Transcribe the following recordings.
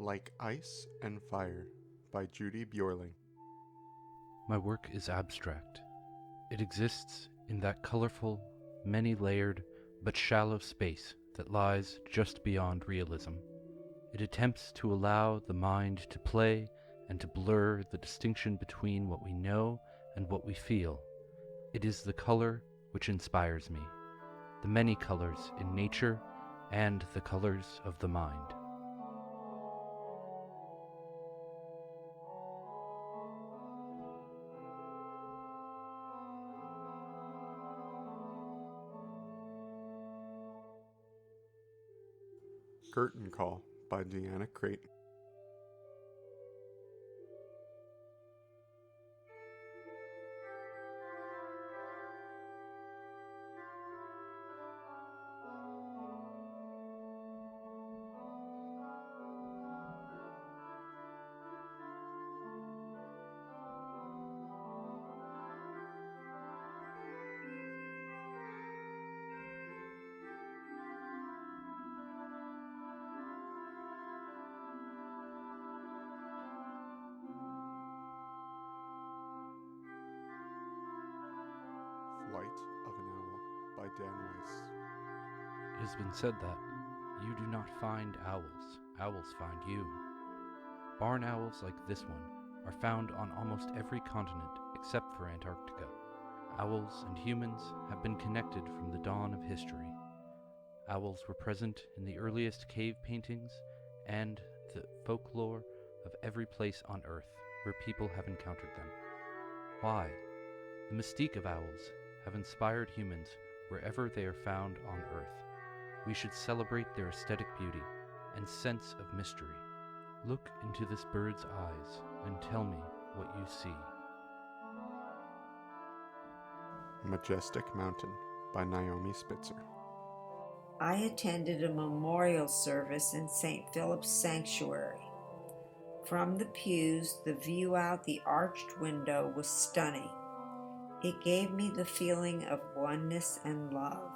Like Ice and Fire by Judy Bjorling. My work is abstract. It exists in that colorful, many-layered, but shallow space that lies just beyond realism. It attempts to allow the mind to play and to blur the distinction between what we know and what we feel. It is the color which inspires me, the many colors in nature and the colors of the mind. Curtain Call by Diane Creighton. Flight of an Owl by Dan Weisz. It has been said that you do not find owls, owls find you. Barn owls like this one are found on almost every continent except for Antarctica. Owls and humans have been connected from the dawn of history. Owls were present in the earliest cave paintings and the folklore of every place on Earth where people have encountered them. Why? The mystique of owls have inspired humans wherever they are found on Earth. We should celebrate their aesthetic beauty and sense of mystery. Look into this bird's eyes and tell me what you see. Majestic Mountain by Naomi Spitzer. I attended a memorial service in St. Philip's Sanctuary. From the pews, the view out the arched window was stunning. It gave me the feeling of oneness and love,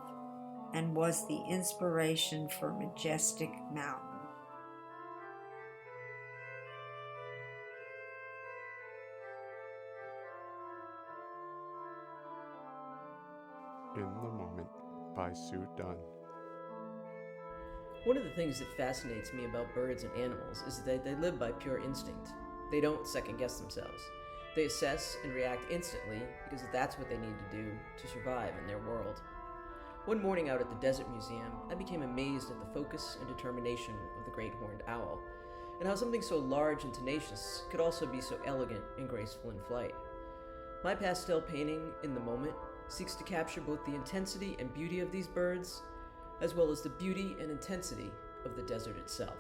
and was the inspiration for Majestic Mountain. In the Moment by Sue Dunn. One of the things that fascinates me about birds and animals is that they live by pure instinct. They don't second-guess themselves. They assess and react instantly because that's what they need to do to survive in their world. One morning out at the Desert Museum, I became amazed at the focus and determination of the great horned owl, and how something so large and tenacious could also be so elegant and graceful in flight. My pastel painting, In the Moment, seeks to capture both the intensity and beauty of these birds, as well as the beauty and intensity of the desert itself.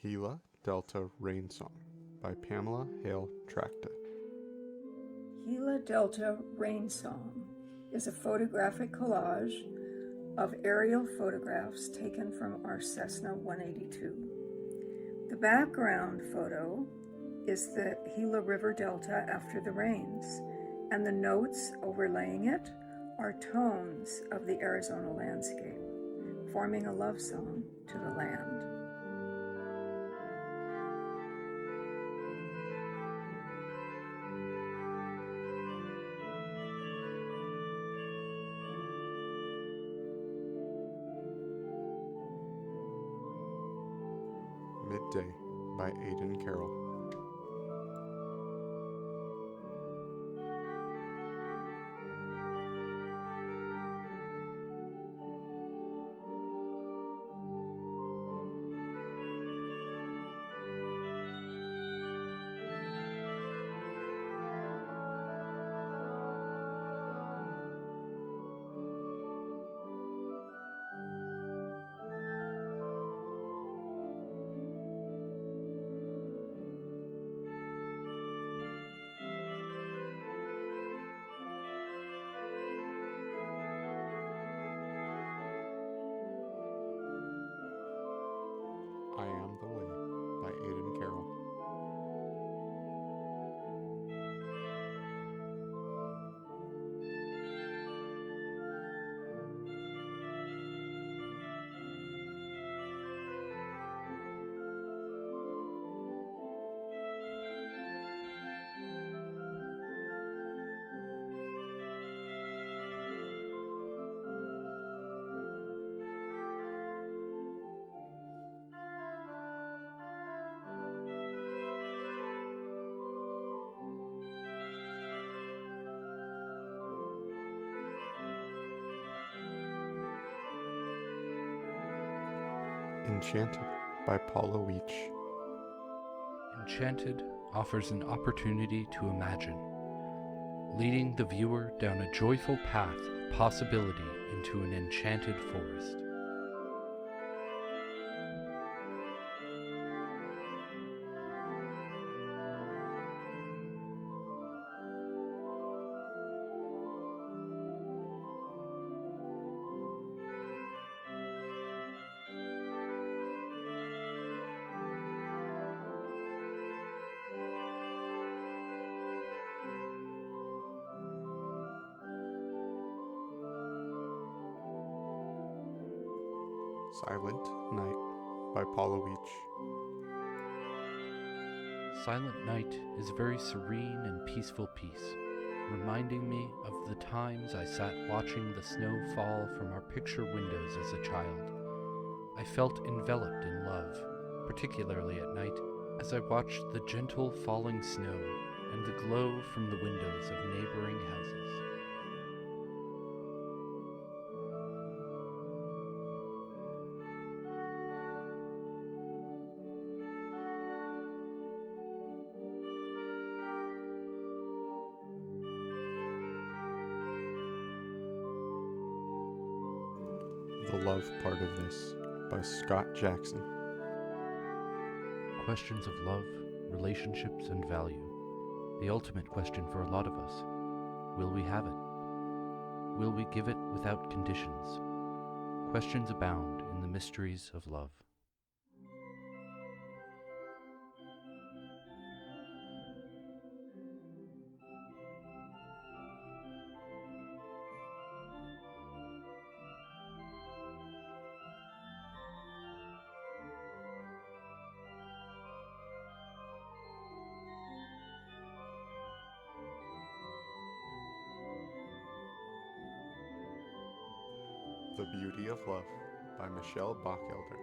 Gila Delta Rain Song by Pamela, Hale, Trachta. Gila Delta Rain Song is a photographic collage of aerial photographs taken from our Cessna 182. The background photo is the Gila River Delta after the rains, and the notes overlaying it are tones of the Arizona landscape, forming a love song to the land. Midday by Ayden Carrell. Enchanted by Paula Weech. Enchanted offers an opportunity to imagine, leading the viewer down a joyful path of possibility into an enchanted forest. Silent Night by Paula Weech. Silent Night is a very serene and peaceful piece, reminding me of the times I sat watching the snow fall from our picture windows as a child. I felt enveloped in love, particularly at night, as I watched the gentle falling snow and the glow from the windows of neighboring houses. The Love Part of This by Scott Jackson. Questions of love, relationships, and value. The ultimate question for a lot of us. Will we have it? Will we give it without conditions? Questions abound in the mysteries of love. The Beauty of Love by Michelle Bachelder.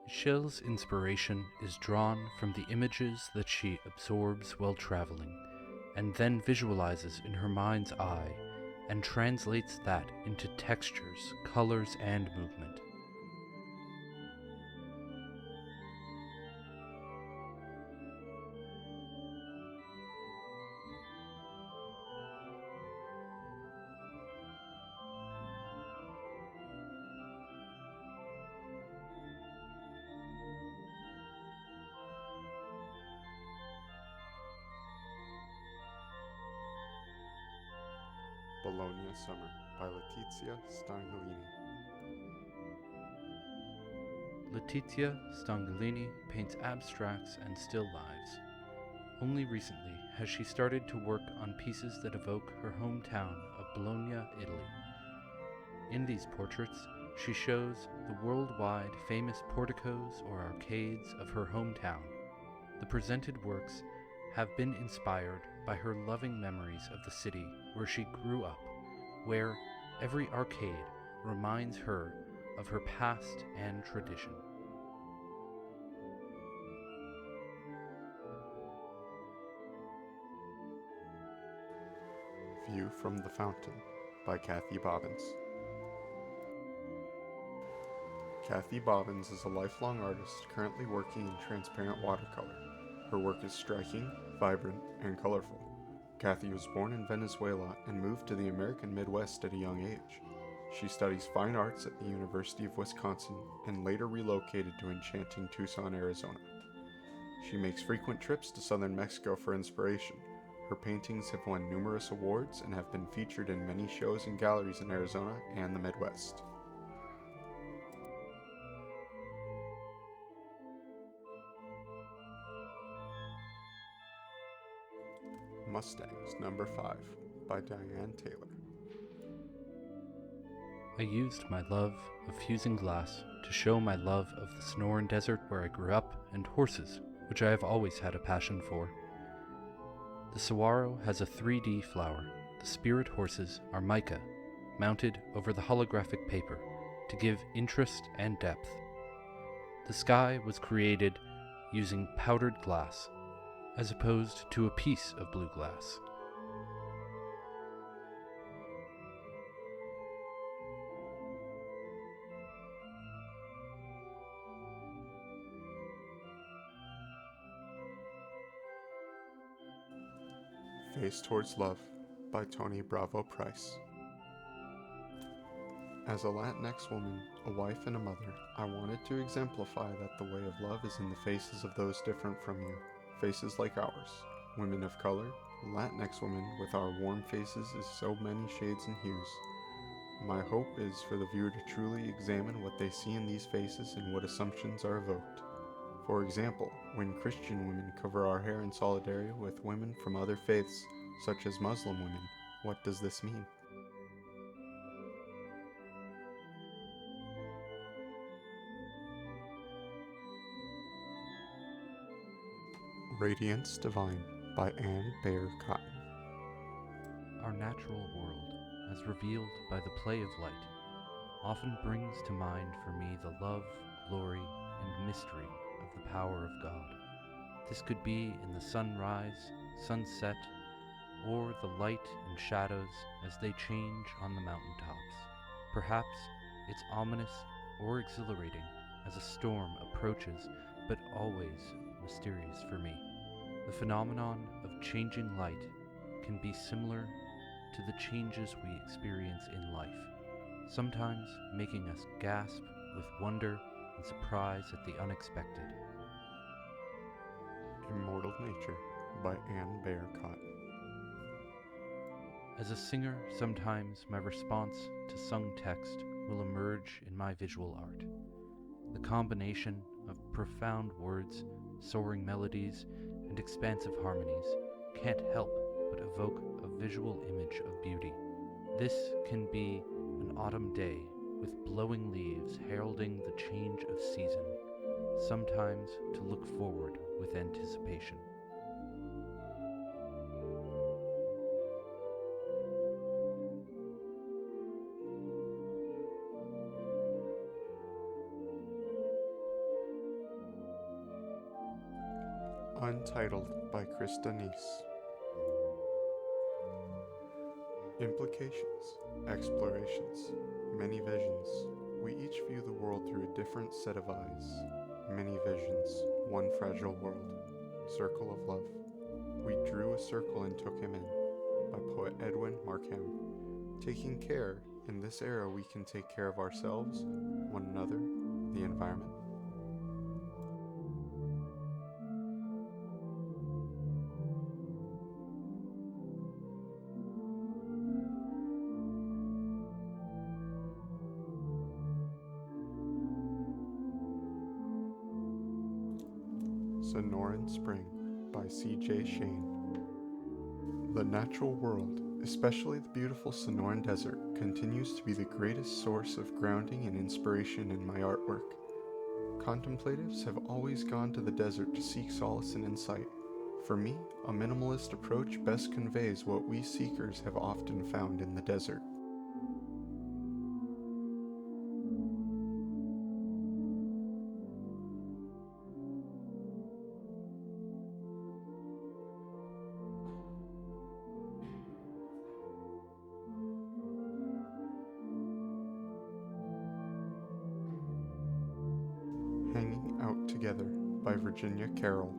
Michelle's inspiration is drawn from the images that she absorbs while traveling, and then visualizes in her mind's eye, and translates that into textures, colors, and movement. Bologna Summer by Letizia Stangolini. Letizia Stangolini paints abstracts and still lives. Only recently has she started to work on pieces that evoke her hometown of Bologna, Italy. In these portraits, she shows the worldwide famous porticos or arcades of her hometown. The presented works have been inspired by her loving memories of the city where she grew up, where every arcade reminds her of her past and tradition. View from the Fountain by Kathy Bobbins. Kathy Bobbins is a lifelong artist currently working in transparent watercolor. Her work is striking, vibrant, and colorful. Kathy was born in Venezuela and moved to the American Midwest at a young age. She studies fine arts at the University of Wisconsin and later relocated to enchanting Tucson, Arizona. She makes frequent trips to southern Mexico for inspiration. Her paintings have won numerous awards and have been featured in many shows and galleries in Arizona and the Midwest. Mustangs, number 5, by Diane Taylor. I used my love of fusing glass to show my love of the Sonoran Desert where I grew up and horses, which I have always had a passion for. The saguaro has a 3D flower. The spirit horses are mica, mounted over the holographic paper to give interest and depth. The sky was created using powdered glass, as opposed to a piece of blue glass. Face Towards Love by Tony Bravo Price. As a Latinx woman, a wife, and a mother, I wanted to exemplify that the way of love is in the faces of those different from you, faces like ours, women of color, Latinx women with our warm faces is so many shades and hues. My hope is for the viewer to truly examine what they see in these faces and what assumptions are evoked. For example, when Christian women cover our hair in solidarity with women from other faiths, such as Muslim women, what does this mean? Radiance Divine by Anne Bayer Cotten. Our natural world, as revealed by the play of light, often brings to mind for me the love, glory, and mystery of the power of God. This could be in the sunrise, sunset, or the light and shadows as they change on the mountaintops. Perhaps it's ominous or exhilarating as a storm approaches, but always mysterious for me. The phenomenon of changing light can be similar to the changes we experience in life, sometimes making us gasp with wonder and surprise at the unexpected. Immortal Nature by Anne Bayer Cotten. As a singer, sometimes my response to sung text will emerge in my visual art. The combination of profound words, soaring melodies, and expansive harmonies can't help but evoke a visual image of beauty. This can be an autumn day with blowing leaves heralding the change of season, sometimes to look forward with anticipation. Untitled by Krista Neese. Implications, explorations, many visions. We each view the world through a different set of eyes. Many visions, one fragile world. Circle of Love. We drew a circle and took him in, by poet Edwin Markham. Taking care, in this era we can take care of ourselves, one another, the environment. Sonoran Spring by C.J. Shane. The natural world, especially the beautiful Sonoran Desert, continues to be the greatest source of grounding and inspiration in my artwork. Contemplatives have always gone to the desert to seek solace and insight. For me, a minimalist approach best conveys what we seekers have often found in the desert. Hanging Out Together by Virginia Carroll.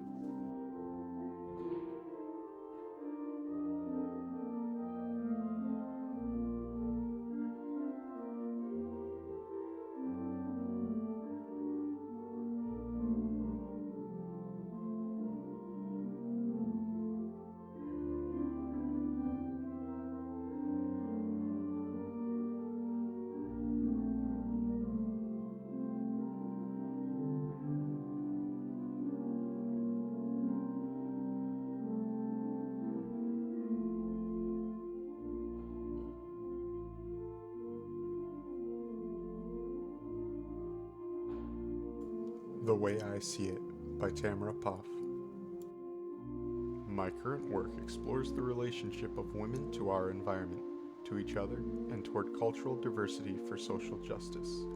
The Way I See It by Tamara Poff. My current work explores the relationship of women to our environment, to each other, and toward cultural diversity for social justice.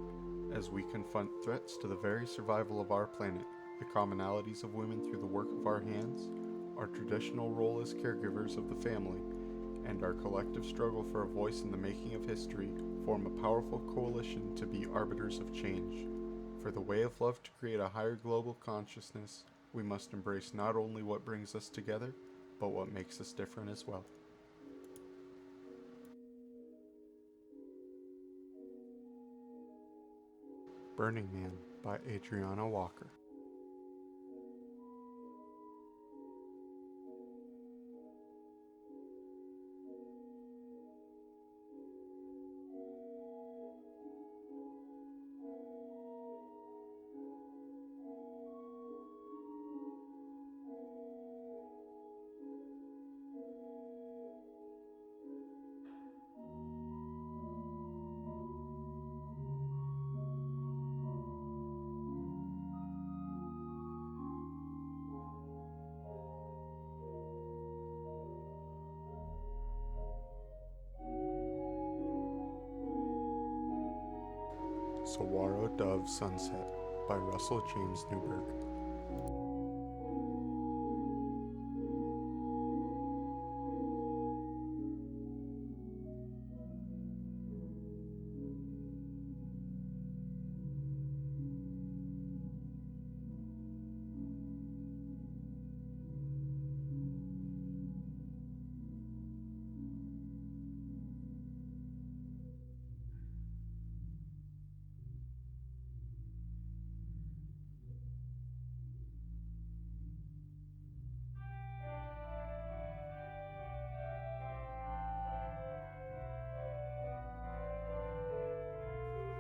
As we confront threats to the very survival of our planet, the commonalities of women through the work of our hands, our traditional role as caregivers of the family, and our collective struggle for a voice in the making of history form a powerful coalition to be arbiters of change. For the way of love to create a higher global consciousness, we must embrace not only what brings us together, but what makes us different as well. Burning Man by Adriana Walker. Saguaro Dove Sunset by Russell James Newburg.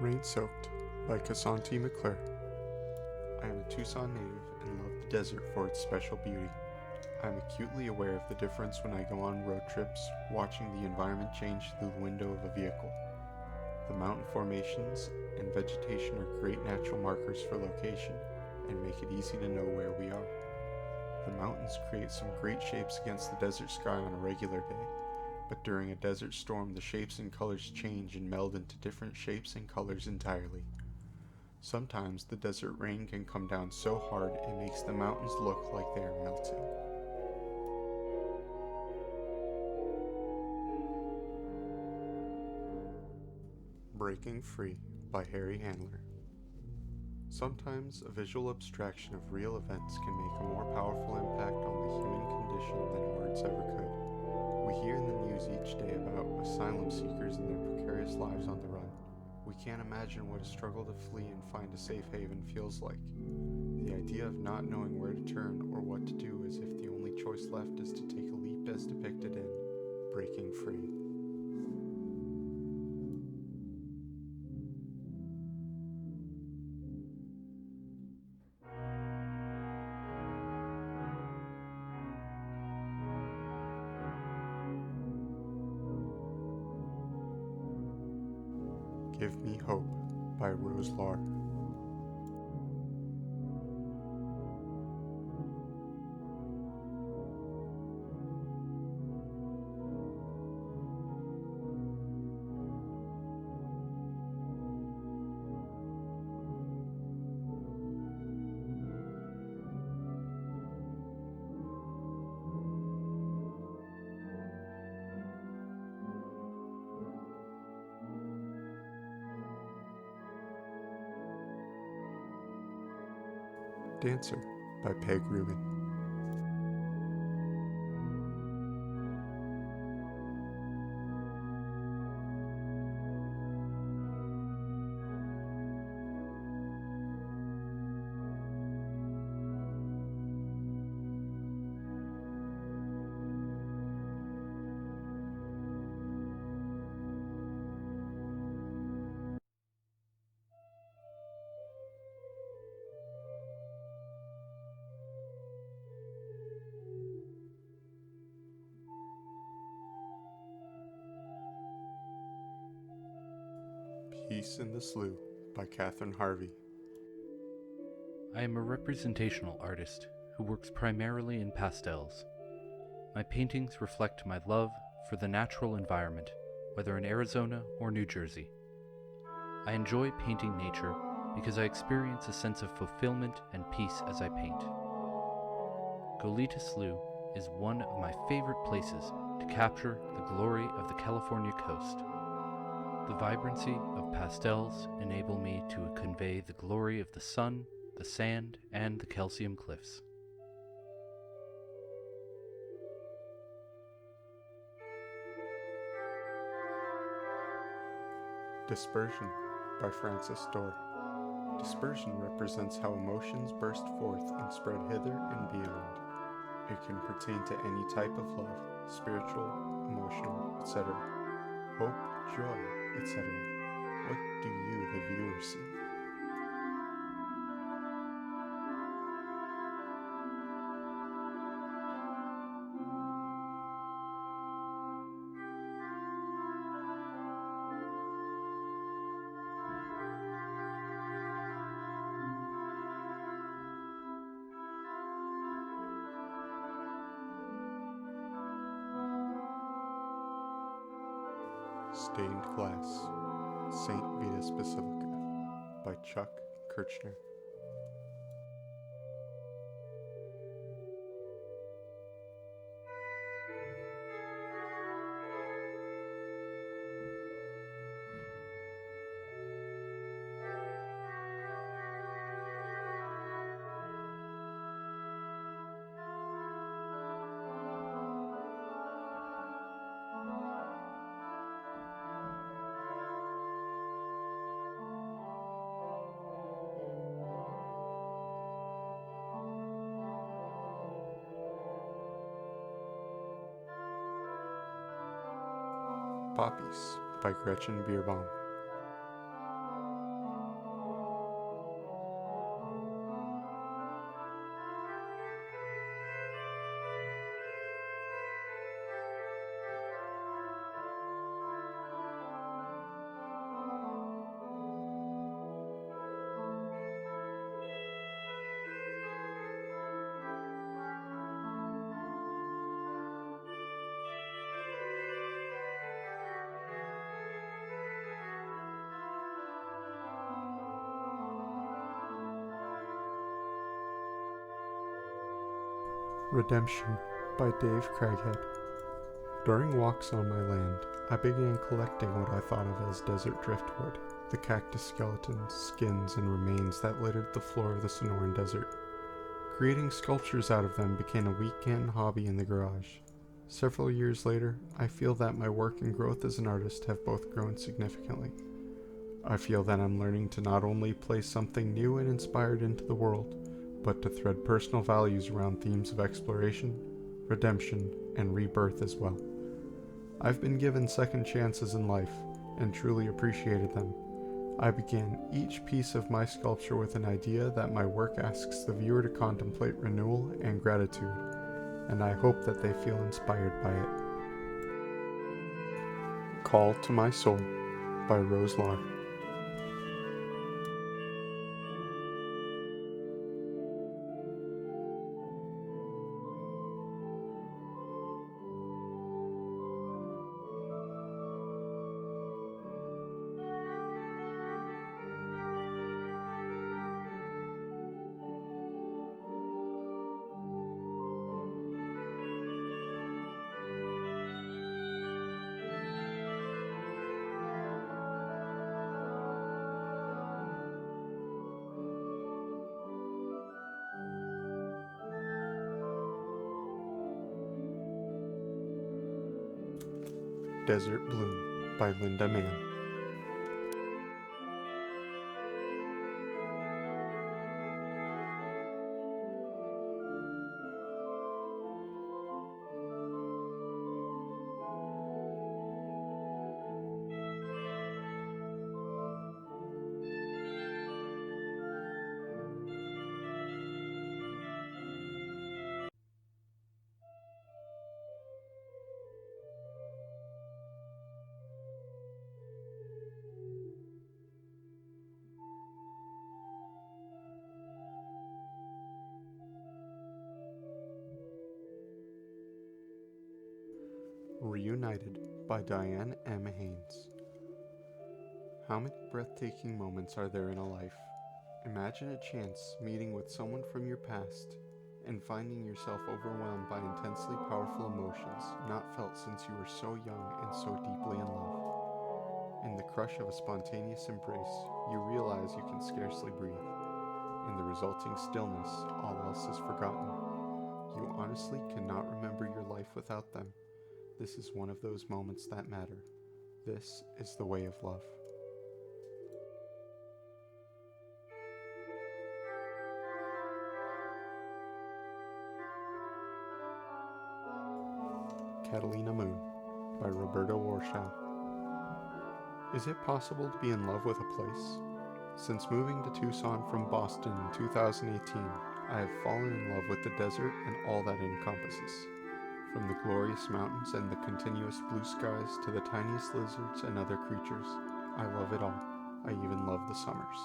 Rain Soaked by Cassandra McClure. I am a Tucson native and love the desert for its special beauty. I am acutely aware of the difference when I go on road trips, watching the environment change through the window of a vehicle. The mountain formations and vegetation are great natural markers for location and make it easy to know where we are. The mountains create some great shapes against the desert sky on a regular day, but during a desert storm the shapes and colors change and meld into different shapes and colors entirely. Sometimes the desert rain can come down so hard it makes the mountains look like they are melting. Breaking Free by Harrie Handler. Sometimes a visual abstraction of real events can make a more powerful impact on the human condition than words ever could. We hear in the news each day about asylum seekers and their precarious lives on the run. We can't imagine what a struggle to flee and find a safe haven feels like. The idea of not knowing where to turn or what to do as if the only choice left is to take a leap as depicted in Breaking Free. Give Me Hope by Rose Laur. Dancer by Peg Rubin. Peace in the Slough by Catherine Harvey. I am a representational artist who works primarily in pastels. My paintings reflect my love for the natural environment, whether in Arizona or New Jersey. I enjoy painting nature because I experience a sense of fulfillment and peace as I paint. Goleta Slough is one of my favorite places to capture the glory of the California coast. The vibrancy of pastels enable me to convey the glory of the sun, the sand, and the calcium cliffs. Dispersion by Frances Dorr. Dispersion represents how emotions burst forth and spread hither and beyond. It can pertain to any type of love, spiritual, emotional, etc. Hope, joy, etc. What do you, the viewer, see? Stained Glass, St. Vitus Basilica, by Chuck Kirchner. Poppies, by Gretchen Bierbaum. Redemption, by Dave Craighead. During walks on my land, I began collecting what I thought of as desert driftwood, the cactus skeletons, skins, and remains that littered the floor of the Sonoran Desert. Creating sculptures out of them became a weekend hobby in the garage. Several years later, I feel that my work and growth as an artist have both grown significantly. I feel that I'm learning to not only place something new and inspired into the world, but to thread personal values around themes of exploration, redemption, and rebirth as well. I've been given second chances in life, and truly appreciated them. I began each piece of my sculpture with an idea that my work asks the viewer to contemplate renewal and gratitude, and I hope that they feel inspired by it. Call to My Soul, by Rose Laur. Desert Bloom, by Linda Mann. Reunited, by Diane M. Haynes. How many breathtaking moments are there in a life? Imagine a chance meeting with someone from your past and finding yourself overwhelmed by intensely powerful emotions not felt since you were so young and so deeply in love. In the crush of a spontaneous embrace, you realize you can scarcely breathe. In the resulting stillness, all else is forgotten. You honestly cannot remember your life without them. This is one of those moments that matter. This is the way of love. Catalina Moon by Roberta Warshaw. Is it possible to be in love with a place? Since moving to Tucson from Boston in 2018, I have fallen in love with the desert and all that it encompasses. From the glorious mountains and the continuous blue skies to the tiniest lizards and other creatures, I love it all. I even love the summers.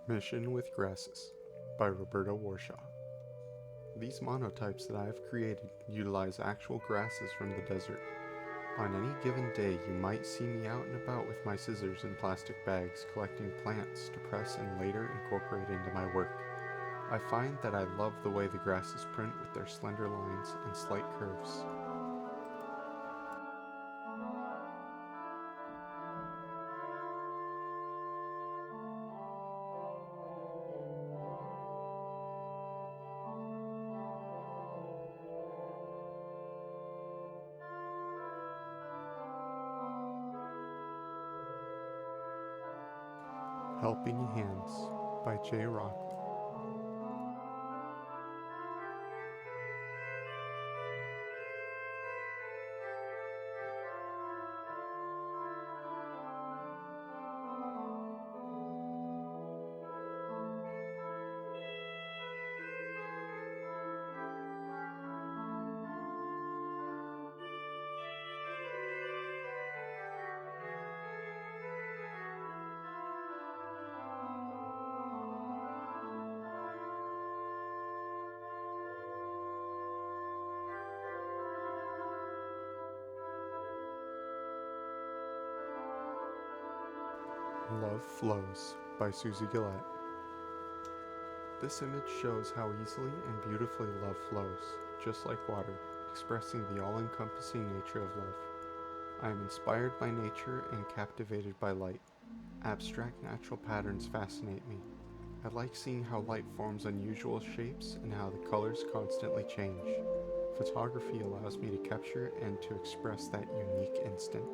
Mission with Grasses by Roberta Warshaw. These monotypes that I have created utilize actual grasses from the desert. On any given day, you might see me out and about with my scissors and plastic bags collecting plants to press and later incorporate into my work. I find that I love the way the grasses print with their slender lines and slight curves. Helping Hands by J. Rochlin. Love Flows by Susie Gillatt. This image shows how easily and beautifully love flows, just like water, expressing the all-encompassing nature of love. I am inspired by nature and captivated by light. Abstract natural patterns fascinate me. I like seeing how light forms unusual shapes and how the colors constantly change. Photography allows me to capture and to express that unique instant.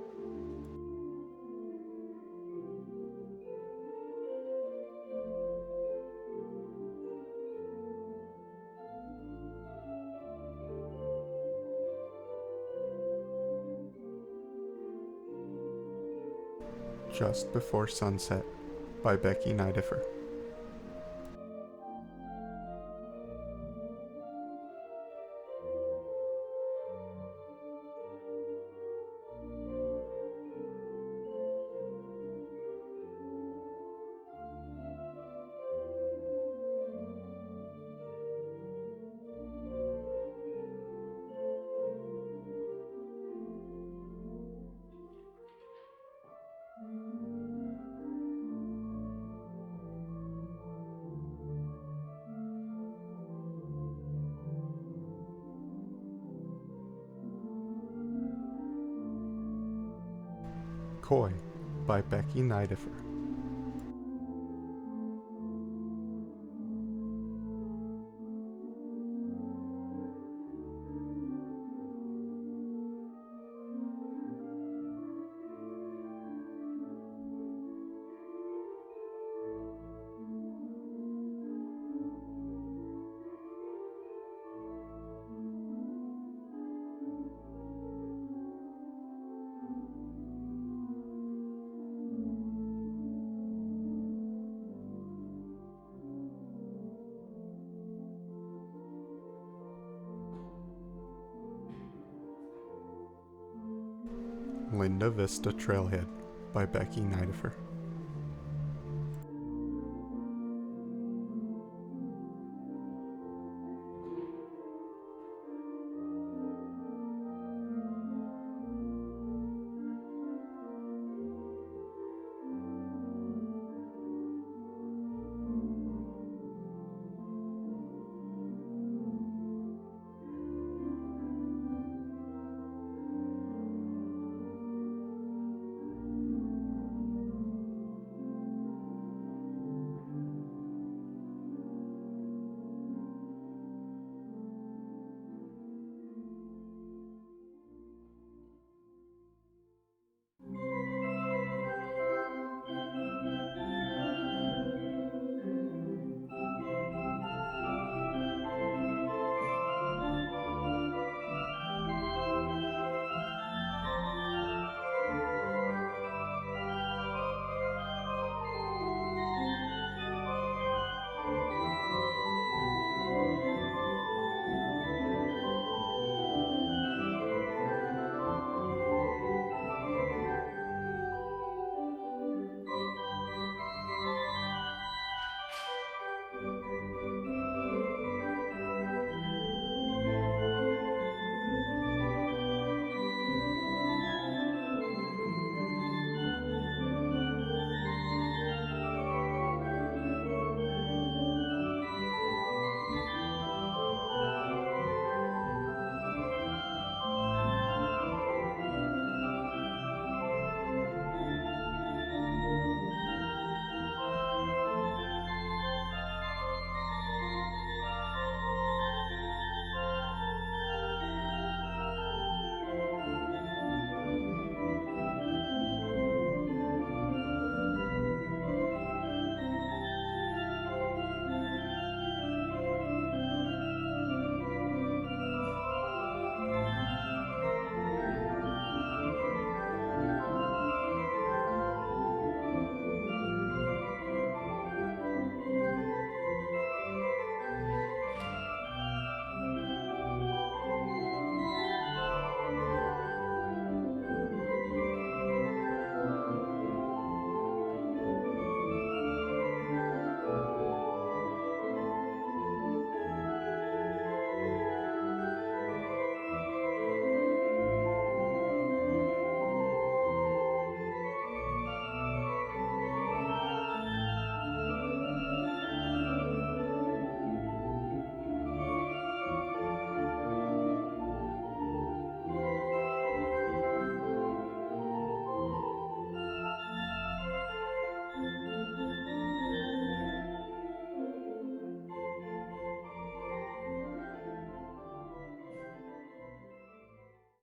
Just Before Sunset by Becky Nidifer. Coy by Becky Nidifer. Linda Vista Trailhead by Becky Nidifer.